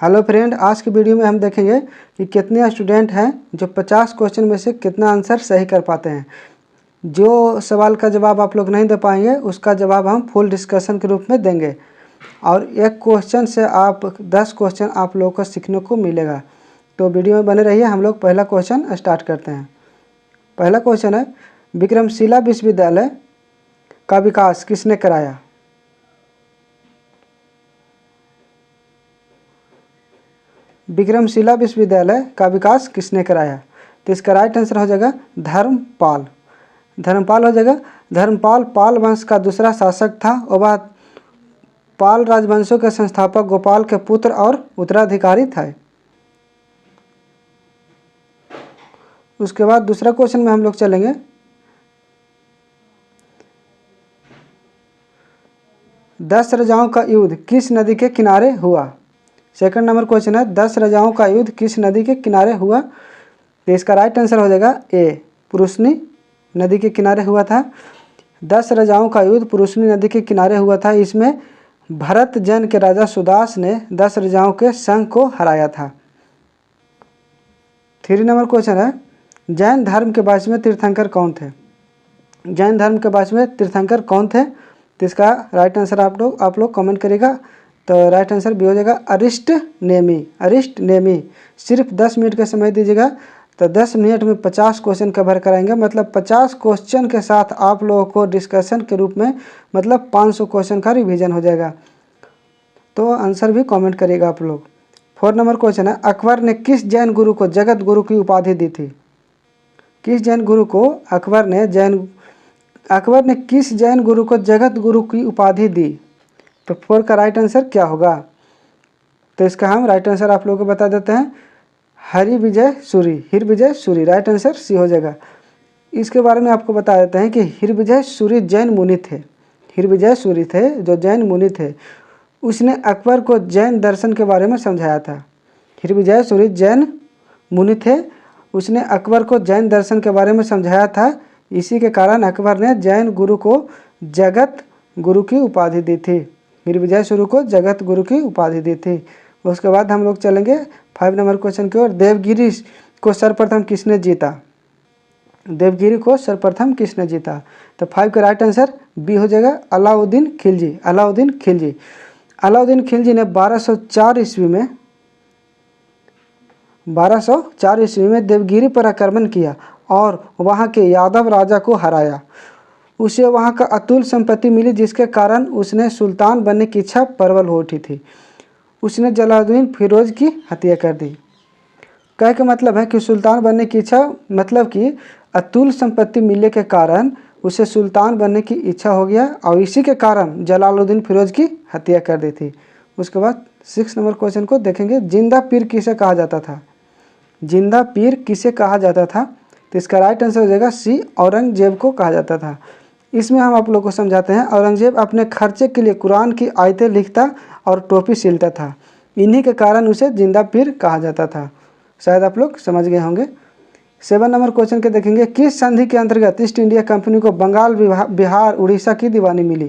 Hello friend, आज की video में हम देखेंगे कि कितने स्टूडेंट हैं जो 50 क्वेश्चन में से कितना आंसर सही कर पाते हैं। जो सवाल का जवाब आप लोग नहीं दे पाएंगे उसका जवाब हम फुल डिस्कशन के रूप में देंगे और एक क्वेश्चन से आप 10 क्वेश्चन आप लोगों को सीखने को मिलेगा। तो वीडियो में बने रहिए। हम लोग पहला क्वेश्चन स्टार्ट करते हैं। पहला क्वेश्चन है, विक्रमशिला विश्वविद्यालय का विकास किसने कराया? विक्रमशिला विश्वविद्यालय का विकास किसने कराया? तो इसका राइट आंसर हो जाएगा धर्मपाल। धर्मपाल हो जाएगा। धर्मपाल पाल वंश का दूसरा शासक था और वह पाल राजवंशों के संस्थापक गोपाल के पुत्र और उत्तराधिकारी थे। उसके बाद दूसरा क्वेश्चन में हम लोग चलेंगे। दस राजाओं का युद्ध किस नदी के किनारे हुआ? सेकंड नंबर क्वेश्चन है, 10 राजाओं का युद्ध किस नदी के किनारे हुआ? तो इसका राइट आंसर हो जाएगा ए, पुरुषनी नदी के किनारे हुआ था। 10 राजाओं का युद्ध पुरुषनी नदी के किनारे हुआ था। इसमें भरत जन के राजा सुदास ने 10 राजाओं के संघ को हराया था। 3 नंबर क्वेश्चन है, जैन धर्म के 22वें तीर्थंकर कौन थे? जैन धर्म के 22वें तीर्थंकर कौन थे? तो इसका राइट आंसर आप लोग कमेंट करिएगा। तो राइट आंसर भी हो जाएगा अरिष्ट नेमी। अरिष्ट नेमी। सिर्फ 10 मिनट का समय दीजिएगा तो 10 मिनट में 50 क्वेश्चन कवर कराएंगे। मतलब 50 क्वेश्चन के साथ आप लोगों को डिस्कशन के रूप में मतलब 500 क्वेश्चन का रिवीजन हो जाएगा। तो आंसर भी कमेंट करिएगा आप लोग। 4 नंबर क्वेश्चन है, अकबर ने किस जैन गुरु को जगत गुरु की उपाधि दी थी? किस जैन गुरु को अकबर ने किस जैन गुरु को जगत गुरु की उपाधि दी? तो 4 का राइट आंसर क्या होगा? तो इसका हम राइट आंसर आप लोगों को बता देते हैं, Harivijay Suri. Right answer C हो जाएगा। इसके बारे में आपको बता देते हैं कि हरिविजय सूरी जैन मुनि थे। हरिविजय सूरी थे जो जैन मुनि थे। उसने अकबर को जैन दर्शन के बारे में समझाया था। हरिविजय सूरी जैन मुनि थे। उसने अकबर को जैन दर्शन के बारे में समझाया था। इसी के कारण अकबर ने जैन गुरु को जगत गुरु की उपाधि दी थी। हरिविजय सूरी को जगत गुरु की उपाधि दी थी। उसके बाद हम लोग चलेंगे 5 नंबर क्वेश्चन की ओर। देवगिरी को सर्वप्रथम किसने जीता? देवगिरी को सर्वप्रथम किसने जीता? तो 5 का राइट आंसर बी हो जाएगा, अलाउद्दीन खिलजी। अलाउद्दीन खिलजी। अलाउद्दीन खिलजी ने 1204 ईस्वी में देवगिरी पर आक्रमण किया और वहां के यादव राजा को हराया। उसे वहां का अतुल संपत्ति मिली जिसके कारण उसने सुल्तान बनने की इच्छा प्रबल हो उठी थी। उसने जलालुद्दीन फिरोज की हत्या कर दी। कह के मतलब है कि सुल्तान बनने की इच्छा मतलब कि अतुल संपत्ति मिलने के कारण उसे सुल्तान बनने की इच्छा हो गया और इसी के कारण जलालुद्दीन फिरोज की हत्या कर दी थी। उसके बाद 6 नंबर क्वेश्चन को देखेंगे, जिंदा पीर किसे कहा जाता था? जिंदा पीर किसे कहा जाता था? तो इसका राइट आंसर हो जाएगा सी, औरंगजेब को कहा जाता था। इसमें हम आप लोग को समझाते हैं, औरंगजेब अपने खर्चे के लिए कुरान की आयतें लिखता और टोपी सिलता था। इन्हीं के कारण उसे जिंदा पीर कहा जाता था। शायद आप लोग समझ गए होंगे। 7 नंबर क्वेश्चन के देखेंगे, किस संधि के अंतर्गत ईस्ट इंडिया कंपनी को बंगाल, बिहार, उड़ीसा की दीवानी मिली?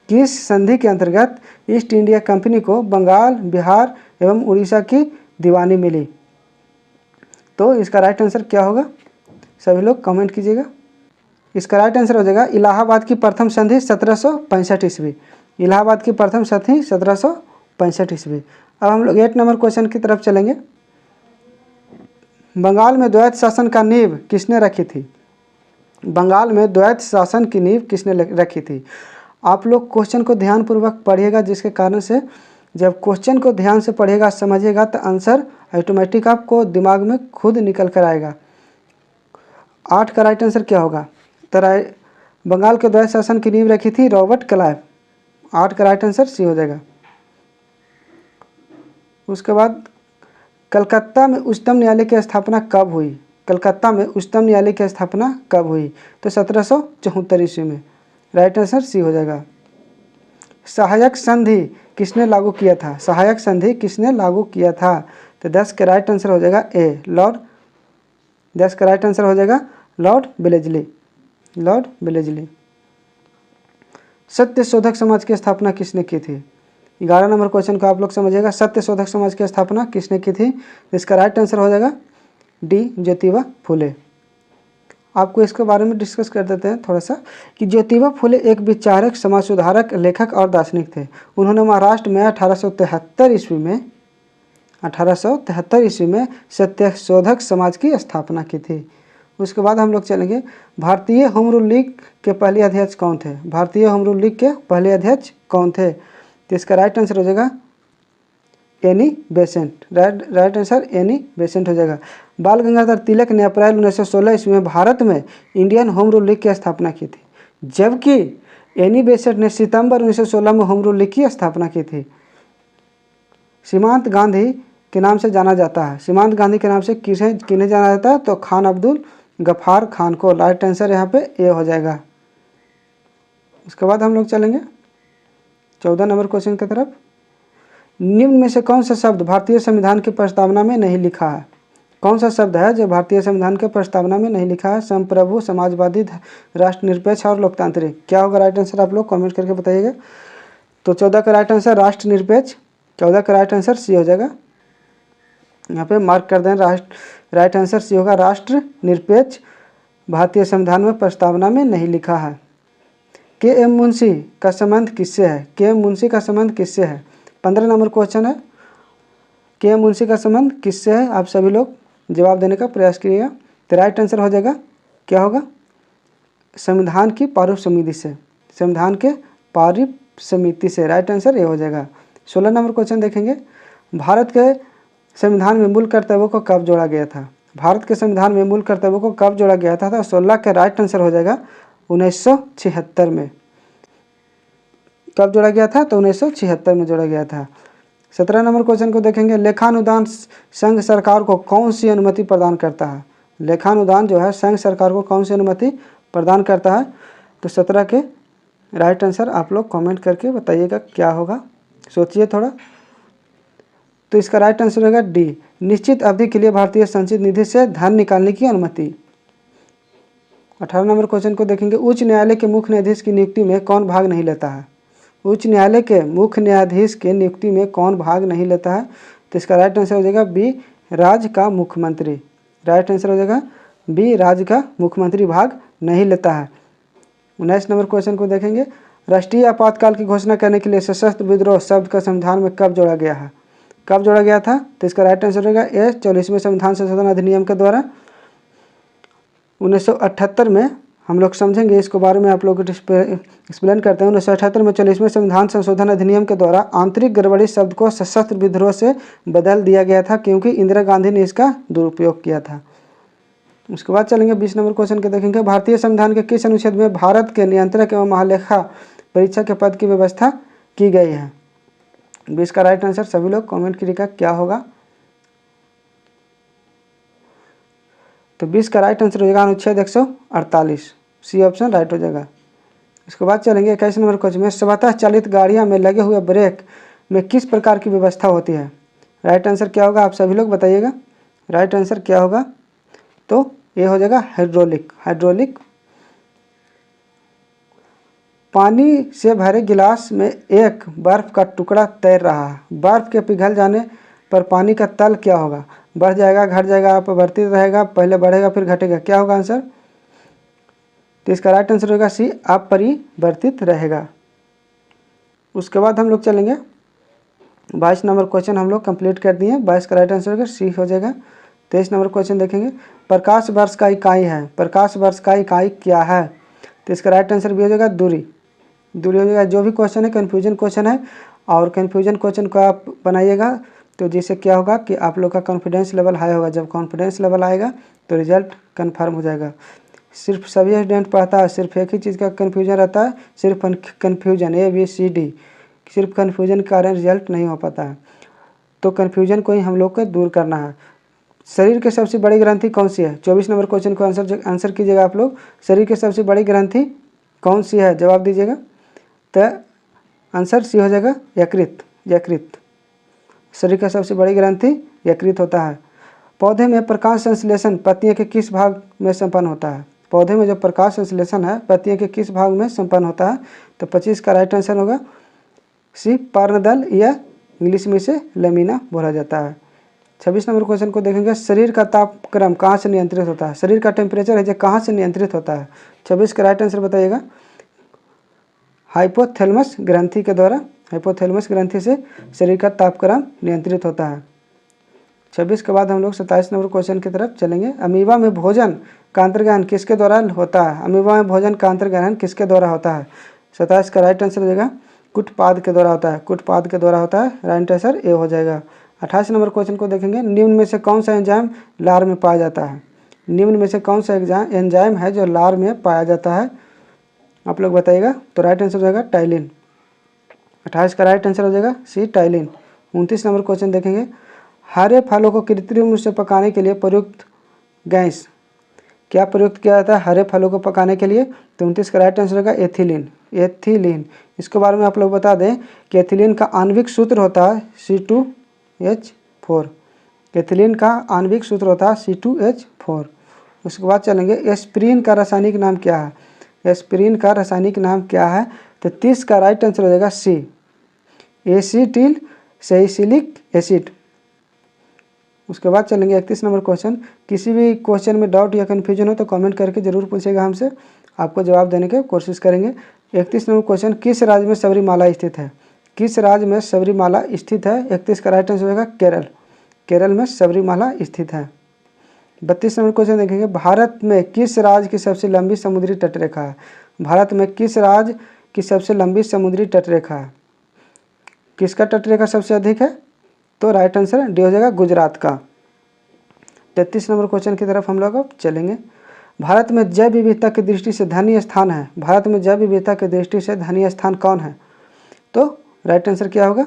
किस संधि के अंतर्गत ईस्ट इंडिया कंपनी को बंगाल, बिहार एवं उड़ीसा की दीवानी मिली? तो इसका राइट आंसर क्या होगा? सभी लोग कमेंट कीजिएगा। इसका राइट आंसर हो जाएगा इलाहाबाद की प्रथम संधि 1765 ईस्वी। इलाहाबाद की प्रथम संधि 1765 ईस्वी। अब हम लोग 8 नंबर क्वेश्चन की तरफ चलेंगे। बंगाल में द्वैत शासन का नींव किसने रखी थी? बंगाल में द्वैत शासन की नींव किसने रखी थी? आप लोग क्वेश्चन को ध्यानपूर्वक पढ़िएगा, जिसके कारण से जब क्वेश्चन को ध्यान से पढ़िएगा, समझिएगा तो आंसर ऑटोमेटिक आपको दिमाग में खुद निकल कर आएगा। 8 का राइट आंसर क्या होगा? तो बंगाल के द्वैत शासन की नींव रखी थी रॉबर्ट क्लाइव। 8 का राइट आंसर सी हो जाएगा। उसके बाद कलकत्ता में उच्चतम न्यायालय की स्थापना कब हुई? कलकत्ता में उच्चतम न्यायालय की स्थापना कब हुई? तो 1774 ईस्वी में। राइट आंसर सी हो जाएगा। सहायक संधि किसने लागू किया था? सहायक संधि किसने लागू किया था? तो 10 का राइट आंसर हो जाएगा ए, लॉर्ड। 10 का राइट आंसर हो जाएगा लॉर्ड वेलेस्ली। Lord Wellesley. सत्य शोधक समाज की स्थापना किसने की थी? 11 नंबर क्वेश्चन को आप लोग समझिएगा, सत्य शोधक समाज की स्थापना किसने की थी? इसका राइट आंसर हो जाएगा डी, ज्योतिबा फुले। आपको इसके बारे में डिस्कस कर देते हैं थोड़ा सा कि ज्योतिबा फुले एक विचारक, समाज सुधारक, लेखक और दार्शनिक थे। उन्होंने महाराष्ट्र में 1873 ईस्वी में सत्य शोधक समाज की स्थापना की थी। उसके बाद हम लोग चलेंगे, भारतीय होम रूल लीग के पहले अध्यक्ष कौन थे? भारतीय होम रूल लीग के पहले अध्यक्ष कौन थे? तो इसका राइट आंसर हो जाएगा Annie Besant. Right answer Annie Besant हो जाएगा। बाल गंगाधर तिलक ने अप्रैल 1916 ईस्वी में भारत में इंडियन होम रूल लीग की स्थापना की थी, जबकि एनी बेसेंट ने सितंबर 1916 में होम रूल लीग की स्थापना की थी। सीमांत गांधी के नाम से जाना जाता है। सीमांत गांधी के नाम से किन्हें जाना जाता है? तो खान अब्दुल गफ्फार खान को। राइट आंसर यहाँ पे ए हो जाएगा। उसके बाद हम लोग चलेंगे 14 नंबर क्वेश्चन की तरफ। निम्न में से कौन सा शब्द भारतीय संविधान की प्रस्तावना में नहीं लिखा है? कौन सा शब्द है जो भारतीय संविधान के प्रस्तावना में नहीं लिखा है? संप्रभु, समाजवादी, राष्ट्रनिरपेक्ष और लोकतांत्रिक। क्या होगा राइट आंसर? आप लोग कमेंट करके बताइएगा। तो 14 का राइट आंसर राष्ट्रनिरपेक्ष। 14 का राइट आंसर सी हो जाएगा। यहाँ पे मार्क कर दें, राइट आंसर सी होगा, राष्ट्रनिरपेक्ष भारतीय संविधान में प्रस्तावना में नहीं लिखा है। के एम मुंशी का संबंध किससे है? के एम मुंशी का संबंध किससे है? 15 नंबर क्वेश्चन है, के एम मुंशी का संबंध किससे है? आप सभी लोग जवाब देने का प्रयास कीजिएगा। तो राइट आंसर हो जाएगा, क्या होगा? संविधान की प्रारूप समिति से। संविधान के प्रारूप समिति से। राइट आंसर ये हो जाएगा। 16 नंबर क्वेश्चन देखेंगे, भारत के संविधान में मूल कर्तव्यों को कब जोड़ा गया था? भारत के संविधान में मूल कर्तव्यों को कब जोड़ा गया था? तो 16 का राइट आंसर हो जाएगा 1976 में। कब जोड़ा गया था? तो 1976 में जोड़ा गया था। 17 नंबर क्वेश्चन को देखेंगे, लेखानुदान संघ सरकार को कौन सी अनुमति प्रदान करता है? लेखानुदान जो है संघ सरकार को कौन सी अनुमति प्रदान करता है? तो 17 के राइट आंसर आप लोग कमेंट करके बताइएगा क्या होगा, सोचिए थोड़ा। तो इसका राइट आंसर होगा डी, निश्चित अवधि के लिए भारतीय संचित निधि से धन निकालने की अनुमति। 18 नंबर क्वेश्चन को देखेंगे, उच्च न्यायालय के मुख्य न्यायाधीश की नियुक्ति में कौन भाग नहीं लेता है? उच्च न्यायालय के मुख्य न्यायाधीश के नियुक्ति में कौन भाग नहीं लेता है? तो इसका राइट आंसर हो जाएगा बी, राज्य का मुख्यमंत्री। राइट आंसर हो जाएगा बी, राज्य का मुख्यमंत्री भाग नहीं लेता है। 19 नंबर क्वेश्चन को देखेंगे, राष्ट्रीय आपातकाल की घोषणा करने के लिए सशस्त्र विद्रोह शब्द का संविधान में कब जोड़ा गया है? कब जोड़ा गया था? तो इसका राइट आंसर होगा ए, 44वें संविधान संशोधन अधिनियम के द्वारा 1978 में। हम लोग समझेंगे इसको बारे में, आप लोग एक्सप्लेन करते हैं। 1978 में 40वें संविधान संशोधन अधिनियम के द्वारा आंतरिक गड़बड़ी शब्द को सशस्त्र विद्रोह से बदल दिया गया था, क्योंकि इंदिरा गांधी ने इसका दुरुपयोग किया था। उसके बाद चलेंगे 20 नंबर क्वेश्चन के देखेंगे, भारतीय संविधान के किस अनुच्छेद में भारत के नियंत्रक एवं महालेखा परीक्षा के पद की व्यवस्था की गई है? 20 का राइट आंसर सभी लोग कमेंट करिएगा क्या होगा। तो 20 का राइट आंसर हो जाएगा अनुच्छेद 148, सी ऑप्शन राइट हो जाएगा। इसके बाद चलेंगे 21 नंबर क्वेश्चन में, स्वतः चालित गाड़ियां में लगे हुए ब्रेक में किस प्रकार की व्यवस्था होती है? राइट आंसर क्या होगा? आप सभी लोग बताइएगा राइट आंसर क्या होगा। तो ये हो जाएगा हाइड्रोलिक। पानी से भरे गिलास में एक बर्फ का टुकड़ा तैर रहा है, बर्फ के पिघल जाने पर पानी का तल क्या होगा? बढ़ जाएगा, घट जाएगा, अपरिवर्तित रहेगा, पहले बढ़ेगा फिर घटेगा? क्या होगा आंसर? तो इसका राइट आंसर होगा सी, अपरिवर्तित रहेगा। उसके बाद हम लोग चलेंगे 22 नंबर क्वेश्चन हम लोग कंप्लीट कर दिए। 22 का राइट आंसर होगा सी हो जाएगा। 23 नंबर क्वेश्चन देखेंगे, प्रकाश वर्ष का इकाई है, प्रकाश वर्ष का इकाई क्या है? तो इसका राइट आंसर भी हो जाएगा दूरी हो जाएगा। जो भी क्वेश्चन है कन्फ्यूजन क्वेश्चन है, और कन्फ्यूजन क्वेश्चन को आप बनाइएगा तो जिससे क्या होगा कि आप लोग का कॉन्फिडेंस लेवल हाई होगा। जब कॉन्फिडेंस लेवल आएगा तो रिजल्ट कन्फर्म हो जाएगा। सिर्फ सभी स्टूडेंट पढ़ता है, सिर्फ एक ही चीज़ का कन्फ्यूजन रहता है, सिर्फ कन्फ्यूजन ABCD, सिर्फ कन्फ्यूजन के कारण रिजल्ट नहीं हो पाता है। तो कन्फ्यूजन को ही हम लोग को दूर करना है। शरीर की सबसे बड़ी ग्रंथि कौन सी है? 24 नंबर क्वेश्चन को आंसर कीजिएगा आप लोग। शरीर की सबसे बड़ी ग्रंथि कौन सी है? जवाब दीजिएगा। तो आंसर सी हो जाएगा यकृत। शरीर का सबसे बड़ी ग्रंथि यकृत होता है। पौधे में प्रकाश संश्लेषण पत्तियों के किस भाग में संपन्न होता है? पौधे में जो प्रकाश संश्लेषण है पत्तियों के किस भाग में संपन्न होता है? तो 25 का राइट आंसर होगा सी पर्णदल या इंग्लिश में इसे लेमिना बोला जाता है। 26 नंबर क्वेश्चन को देखेंगे, शरीर का तापक्रम कहाँ से नियंत्रित होता है? शरीर का टेम्परेचर है जो कहाँ से नियंत्रित होता है? 26 का राइट आंसर बताइएगा। हाइपोथैलेमस ग्रंथि के द्वारा, हाइपोथैलेमस ग्रंथि से शरीर का तापक्रम नियंत्रित होता है। 26 के बाद हम लोग 27 नंबर क्वेश्चन की तरफ चलेंगे। अमीबा में भोजन का अंतर्ग्रहण किसके द्वारा होता है? अमीबा में भोजन का अंतर्ग्रहण किसके द्वारा होता है? 27 का राइट आंसर हो जाएगा कुटपाद के द्वारा होता है, कुटपाद के द्वारा होता है। राइट आंसर ए हो जाएगा। 28 नंबर क्वेश्चन को देखेंगे, निम्न में से कौन सा एंजाइम लार में पाया जाता है? निम्न में से कौन सा एंजाइम है जो लार में पाया जाता है? आप लोग बताइएगा। तो राइट आंसर हो जाएगा टाइलिन। 28 का राइट आंसर हो जाएगा सी टाइलिन। 29 नंबर क्वेश्चन देखेंगे, हरे फलों को कृत्रिम रूप से पकाने के लिए प्रयुक्त गैस क्या प्रयुक्त किया जाता है हरे फलों को पकाने के लिए? तो 29 का राइट आंसर होगा एथिलीन। एथिलीन, इसके बारे में आप लोग बता दें कि एथिलीन का आणविक सूत्र होता है C2H4। एथिलीन का आणविक सूत्र होता है C2H4। उसके बाद चलेंगे, एस्पिरिन का रासायनिक नाम क्या है? एस्पिरिन का रासायनिक नाम क्या है? तो 30 का राइट आंसर हो जाएगा सी एसिटिल सैलिसिलिक एसिड। उसके बाद चलेंगे 31 नंबर क्वेश्चन। किसी भी क्वेश्चन में डाउट या कन्फ्यूजन हो तो कमेंट करके ज़रूर पूछेगा, हमसे आपको जवाब देने की कोशिश करेंगे। 31 नंबर क्वेश्चन, किस राज्य में सबरीमाला स्थित है? किस राज्य में सबरीमाला स्थित है? 31 का राइट आंसर होगा केरल। केरल में सबरीमाला स्थित है। 32 नंबर क्वेश्चन देखेंगे, भारत में किस राज्य की सबसे लंबी समुद्री तटरेखा है? भारत में किस राज्य की सबसे लंबी समुद्री तटरेखा है? किसका तटरेखा सबसे अधिक है? तो राइट आंसर डी हो जाएगा गुजरात का। 33 नंबर क्वेश्चन की तरफ हम लोग अब चलेंगे। भारत में जैव विविधता की दृष्टि से धन्य स्थान है, भारत में जैव विविधता की दृष्टि से धन्य स्थान कौन है? तो राइट आंसर क्या होगा?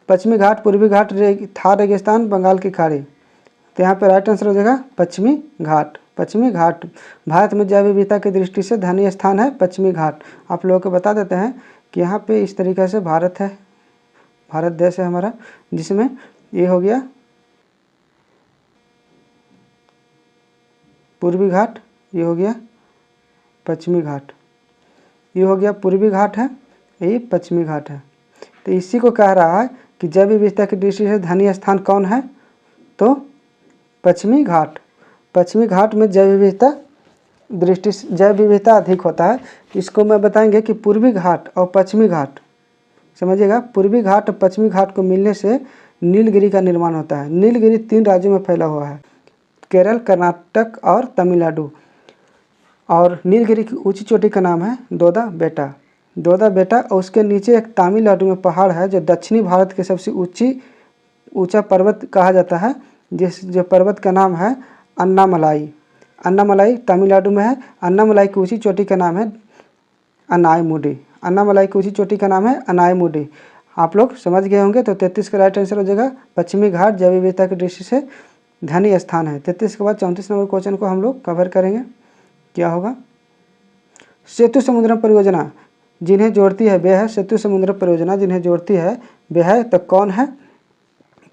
पश्चिमी घाट, पूर्वी घाट, थार रेगिस्तान, बंगाल की खाड़ी। तो यहाँ पे राइट आंसर हो जाएगा पश्चिमी घाट। पश्चिमी घाट भारत में जैव विविधता की दृष्टि से धन्य स्थान है पश्चिमी घाट। आप लोगों को बता देते हैं कि यहाँ पे इस तरीके से भारत है, भारत देश है हमारा, जिसमें ये हो गया पूर्वी घाट, ये हो गया पश्चिमी घाट, ये हो गया पूर्वी घाट है, ये पश्चिमी घाट है। तो इसी को कह रहा है कि जैव विविधता की दृष्टि से धन्य स्थान कौन है? तो पश्चिमी घाट। पश्चिमी घाट में जैव विविधता अधिक होता है। इसको मैं बताएंगे कि पूर्वी घाट और पश्चिमी घाट, समझिएगा, पूर्वी घाट और पश्चिमी घाट को मिलने से नीलगिरी का निर्माण होता है। नीलगिरी 3 राज्यों में फैला हुआ है, केरल, कर्नाटक और तमिलनाडु। और नीलगिरी की ऊंची चोटी का नाम है दोदा बेटा। दोदा बेटा, और उसके नीचे एक तमिलनाडु में पहाड़ है जो दक्षिणी भारत के सबसे ऊंचा पर्वत कहा जाता है, जो पर्वत का नाम है अन्नामलाई। अन्नामलाई तमिलनाडु में है। अन्नामलाई की ऊंची चोटी का नाम है अनायमुडी। अन्नामलाई की ऊंची चोटी का नाम है अनायमुडी। आप लोग समझ गए होंगे। तो 33 का राइट आंसर हो जाएगा पश्चिमी घाट जैव विविधता की दृष्टि से धन्य स्थान है। 33 के बाद 34 नंबर क्वेश्चन को हम लोग कवर करेंगे। क्या होगा? सेतु समुद्रम परियोजना जिन्हें जोड़ती है वे है, सेतु समुद्र परियोजना जिन्हें जोड़ती है वे है, तो कौन है?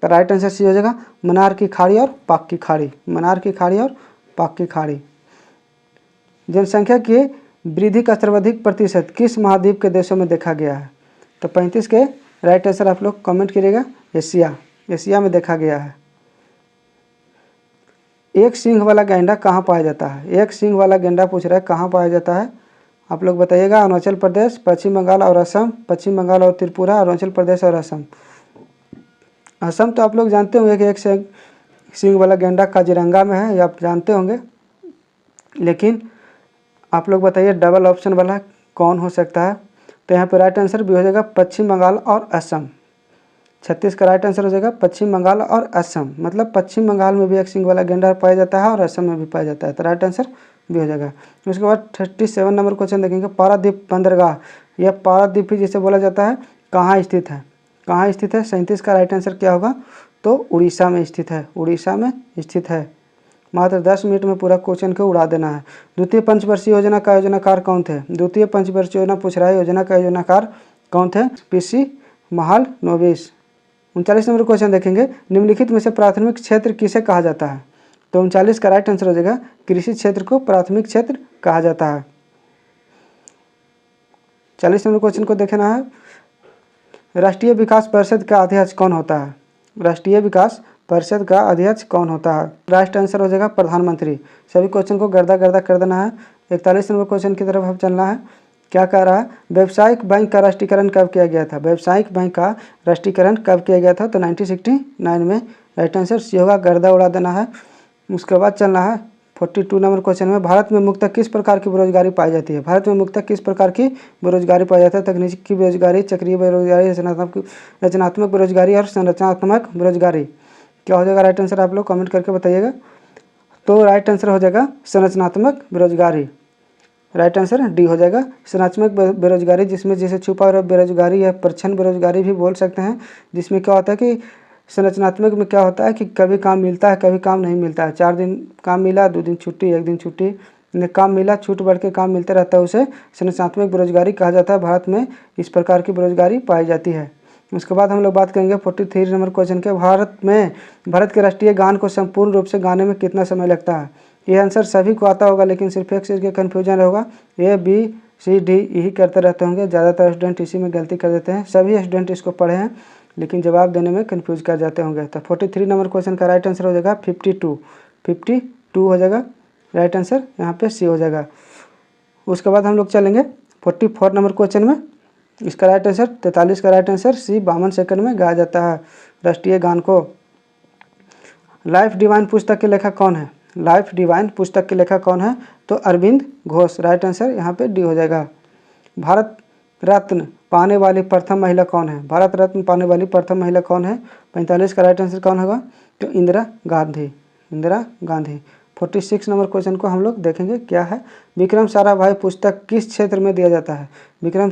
तो राइट आंसर सी हो जाएगा मन्नार की खाड़ी और पाक की खाड़ी। मन्नार की खाड़ी और पाक की खाड़ी। जनसंख्या की वृद्धि का सर्वाधिक प्रतिशत किस महाद्वीप के देशों में देखा गया है? तो 35 के राइट आंसर आप लोग कमेंट करिएगा। एशिया में देखा गया है। एक सींग वाला गैंडा कहाँ पाया जाता है? एक सींग वाला गैंडा पूछ रहा है कहाँ पाया जाता है? आप लोग बताइएगा। अरुणाचल प्रदेश, पश्चिम बंगाल और असम, पश्चिम बंगाल और त्रिपुरा, अरुणाचल प्रदेश और असम। असम तो आप लोग जानते होंगे कि एक सींग वाला गैंडा काजीरंगा में है, ये आप जानते होंगे। लेकिन आप लोग बताइए डबल ऑप्शन वाला कौन हो सकता है? तो यहाँ पर राइट आंसर भी हो जाएगा पश्चिम बंगाल और असम। 36 का राइट आंसर हो जाएगा पश्चिम बंगाल और असम। मतलब पश्चिम बंगाल में भी एक सींग वाला गैंडा पाया जाता है और असम में भी पाया जाता है। तो राइट आंसर भी हो जाएगा। उसके बाद 37 नंबर क्वेश्चन देखेंगे। पारादीप बंदरगाह, यह पारादीप ही जिसे बोला जाता है, कहाँ स्थित है? कहाँ स्थित है? 37 का राइट आंसर क्या होगा? तो उड़ीसा में स्थित है। उड़ीसा में स्थित है। मात्र 10 मिनट में पूरा क्वेश्चन को उड़ा देना है। द्वितीय पंचवर्षीय योजना का योजनाकार कौन थे? द्वितीय पंचवर्षीय योजना पूछ रहा है, योजना का योजनाकार कौन थे? पीसी महालनोबिस। 39 नंबर क्वेश्चन देखेंगे। निम्नलिखित में से प्राथमिक क्षेत्र किसे कहा जाता है? तो 39 का राइट आंसर हो जाएगा कृषि क्षेत्र को प्राथमिक क्षेत्र कहा जाता है। 40 नंबर क्वेश्चन को देखना है। राष्ट्रीय विकास परिषद का अध्यक्ष कौन होता है? राष्ट्रीय विकास परिषद का अध्यक्ष कौन होता है? राइट आंसर हो जाएगा प्रधानमंत्री। सभी क्वेश्चन को गर्दा गर्दा कर देना है। 41 नंबर क्वेश्चन की तरफ हम चलना है। क्या कह रहा है? व्यावसायिक बैंक का राष्ट्रीयकरण कब किया गया था? व्यावसायिक बैंक का राष्ट्रीयकरण कब किया गया था? तो 1969 में। राइट आंसर सी होगा, गर्दा उड़ा देना है। उसके बाद चलना है 42 नंबर क्वेश्चन में। भारत में मुख्यतः किस प्रकार की बेरोजगारी पाई जाती है? भारत में मुख्यतः किस प्रकार की बेरोजगारी पाई जाती है? तकनीकी बेरोजगारी, चक्रीय बेरोजगारी, रचनात्मक बेरोजगारी और संरचनात्मक बेरोजगारी। क्या हो जाएगा राइट आंसर? आप लोग कमेंट करके बताइएगा। तो राइट आंसर हो जाएगा संरचनात्मक बेरोजगारी। राइट आंसर डी हो जाएगा संरचनात्मक बेरोजगारी, जिसमें जैसे छुपा हुआ बेरोजगारी या परछन बेरोजगारी भी बोल सकते हैं। जिसमें क्या होता है कि संरचनात्मक में क्या होता है कि कभी काम मिलता है, कभी काम नहीं मिलता है। 4 दिन काम मिला, 2 दिन छुट्टी, 1 दिन छुट्टी, काम मिला, छूट बढ़ के काम मिलता रहता है, उसे संरचनात्मक बेरोजगारी कहा जाता है। भारत में इस प्रकार की बेरोजगारी पाई जाती है। उसके बाद हम लोग बात करेंगे 43 नंबर क्वेश्चन के। भारत के राष्ट्रीय गान को संपूर्ण रूप से गाने में कितना समय लगता है? ये आंसर सभी को आता होगा, लेकिन सिर्फ एक चीज़ के कन्फ्यूजन होगा। ए बी सी डी यही करते रहते होंगे, ज़्यादातर स्टूडेंट इसी में गलती कर देते हैं। सभी स्टूडेंट इसको पढ़े हैं लेकिन जवाब देने में कन्फ्यूज कर जाते होंगे। तो 43 नंबर क्वेश्चन का राइट आंसर हो जाएगा 52 हो जाएगा। राइट आंसर यहाँ पे सी हो जाएगा। उसके बाद हम लोग चलेंगे 44 नंबर क्वेश्चन में। इसका राइट आंसर 43 का राइट आंसर सी 52 सेकंड में गाया जाता है राष्ट्रीय गान को। लाइफ डिवाइन पुस्तक के लेखक कौन है? लाइफ डिवाइन पुस्तक के लेखक कौन है? तो अरविंद घोष। राइट आंसर यहाँ पे डी हो जाएगा। भारत रत्न पाने वाली प्रथम महिला कौन है? भारत रत्न पाने वाली प्रथम महिला कौन है? 45 का राइट आंसर कौन होगा? तो इंदिरा गांधी। इंदिरा गांधी। 46 नंबर क्वेश्चन को हम लोग देखेंगे क्या है। विक्रम साराभाई पुस्तक किस क्षेत्र में दिया जाता है? विक्रम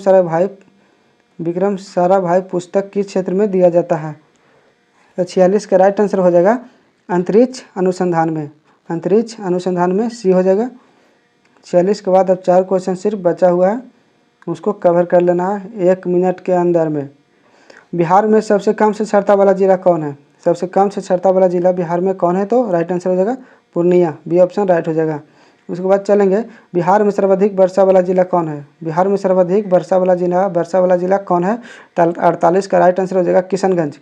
साराभाई पुस्तक किस क्षेत्र में दिया जाता है? तो 46 का राइट आंसर हो जाएगा अंतरिक्ष अनुसंधान में। अंतरिक्ष अनुसंधान में सी हो जाएगा। 46 के बाद अब 4 क्वेश्चन सिर्फ बचा हुआ है, उसको कवर कर लेना है 1 मिनट के अंदर में। बिहार में सबसे कम साक्षरता वाला जिला कौन है? सबसे कम साक्षरता वाला जिला बिहार में कौन है? तो राइट आंसर हो जाएगा पूर्णिया। बी ऑप्शन राइट हो जाएगा। उसके बाद चलेंगे बिहार में सर्वाधिक वर्षा वाला जिला कौन है? बिहार में सर्वाधिक वर्षा वाला जिला कौन है? 48 का राइट आंसर हो जाएगा किशनगंज।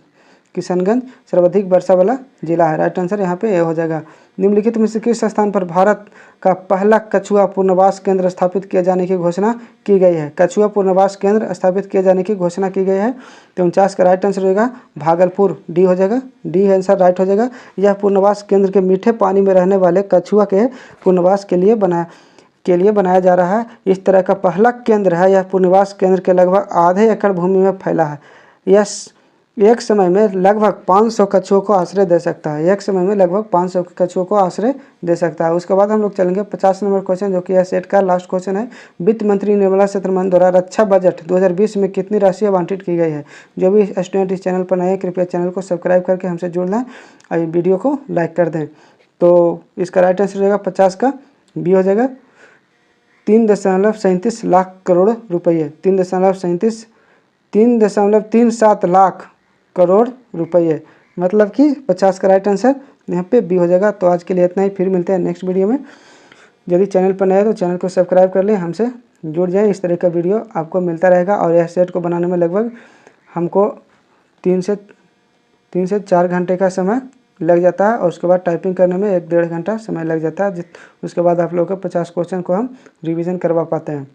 किशनगंज सर्वाधिक वर्षा वाला जिला है। राइट आंसर यहाँ पे ए हो जाएगा। निम्नलिखित में से किस स्थान पर भारत का पहला कछुआ पुनर्वास केंद्र स्थापित किए जाने की घोषणा की गई है? कछुआ पुनर्वास केंद्र स्थापित किए जाने की घोषणा की गई है। तो 49 का राइट आंसर होगा भागलपुर। डी हो जाएगा। डी आंसर राइट हो जाएगा। यह पुनर्वास केंद्र के मीठे पानी में रहने वाले कछुआ के पुनर्वास के लिए बनाया जा रहा है। इस तरह का पहला केंद्र है। यह पुनर्वास केंद्र के लगभग आधे एकड़ भूमि में फैला है। यह एक समय में लगभग 500 कछुओं को आश्रय दे सकता है। एक समय में लगभग 500 कछुओं को आश्रय दे सकता है। उसके बाद हम लोग चलेंगे 50 नंबर क्वेश्चन, जो कि यह सेट का लास्ट क्वेश्चन है। वित्त मंत्री निर्मला सीतारमण द्वारा रक्षा बजट 2020 में कितनी राशि आवंटित की गई है? जो भी स्टूडेंट इस चैनल पर नए हैं, कृपया चैनल को सब्सक्राइब करके हमसे जुड़ लें और वीडियो को लाइक कर दें। तो इसका राइट आंसर हो जाएगा 50 का बी हो जाएगा 3.37 लाख करोड़ रुपये। 3.37 लाख करोड़ रुपये, मतलब कि 50 का राइट आंसर यहाँ पे बी हो जाएगा। तो आज के लिए इतना ही, फिर मिलते हैं नेक्स्ट वीडियो में। यदि चैनल पर नए हैं तो चैनल को सब्सक्राइब कर लें, हमसे जुड़ जाएं। इस तरह का वीडियो आपको मिलता रहेगा। और यह सेट को बनाने में लगभग हमको 3 से 4 घंटे का समय लग जाता है, और उसके बाद टाइपिंग करने में 1-1.5 घंटा समय लग जाता है। उसके बाद आप लोगों को 50 क्वेश्चन को हम रिवीजन करवा पाते हैं।